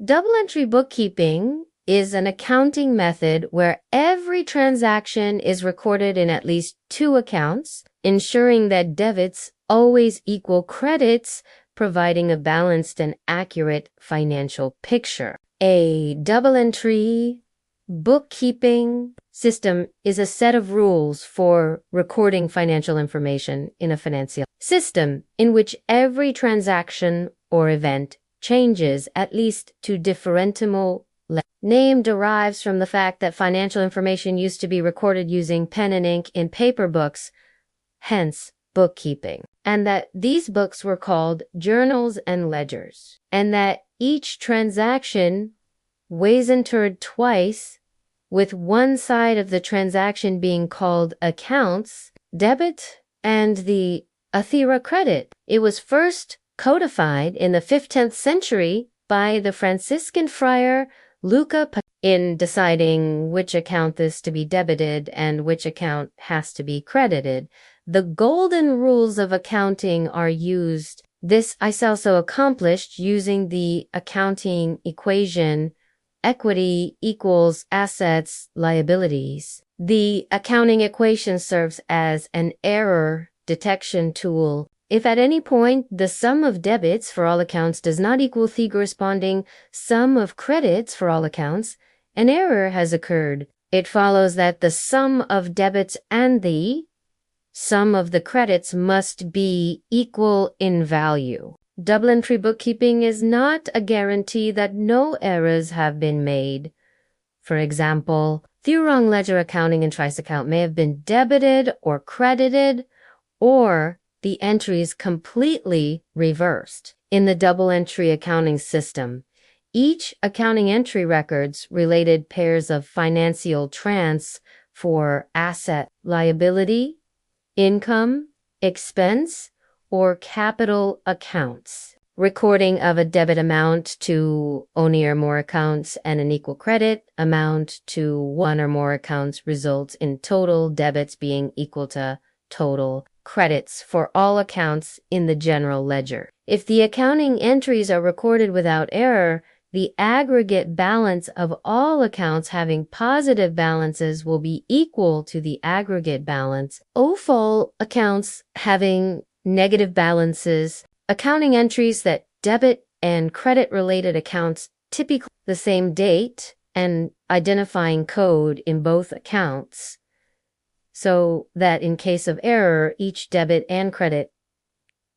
Double entry bookkeeping is an accounting method where every transaction is recorded in at least two accounts, ensuring that debits always equal credits, providing a balanced and accurate financial picture. A double entry bookkeeping system is a set of rules for recording financial information in a financial system in which every transaction or event changes at least to differentimal levels. Name derives from the fact that financial information used to be recorded using pen and ink in paper books, hence bookkeeping, and that these books were called journals and ledgers, and that each transaction was entered twice, with one side of the transaction being called accounts, debit, and the other credit. It was first codified in the 15th century by the Franciscan friar Luca in deciding which account is to be debited and which account has to be credited. The golden rules of accounting are used. This is also accomplished using the accounting equation equity equals assets, liabilities. The accounting equation serves as an error detection tool. If at any point the sum of debits for all accounts does not equal the corresponding sum of credits for all accounts, an error has occurred. It follows that the sum of debits and the sum of the credits must be equal in value. Double entry bookkeeping is not a guarantee that no errors have been made. For example, the wrong ledger accounting and trace account may have been debited or credited, or the entries completely reversed. In the double entry accounting system, each accounting entry records related pairs of financial trends for asset, liability, income, expense, or capital accounts. Recording of a debit amount to one or more accounts and an equal credit amount to one or more accounts results in total debits being equal to total credits for all accounts in the general ledger. If the accounting entries are recorded without error, the aggregate balance of all accounts having positive balances will be equal to the aggregate balance of all accounts having negative balances. Accounting entries that debit and credit related accounts typically the same date and identifying code in both accounts, so that in case of error, each debit and credit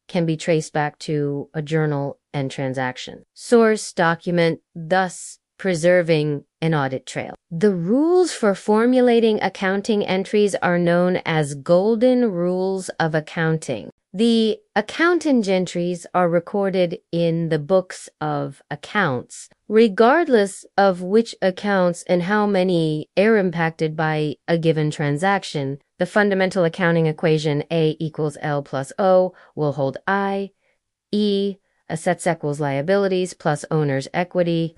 can be traced back to a journal and transaction. Source document, thus preserving an audit trail. The rules for formulating accounting entries are known as golden rules of accounting. The accounting entries are recorded in the books of accounts, regardless of which accounts and how many are impacted by a given transaction. The fundamental accounting equation A equals L plus O will hold I, E, assets equals liabilities plus owner's equity,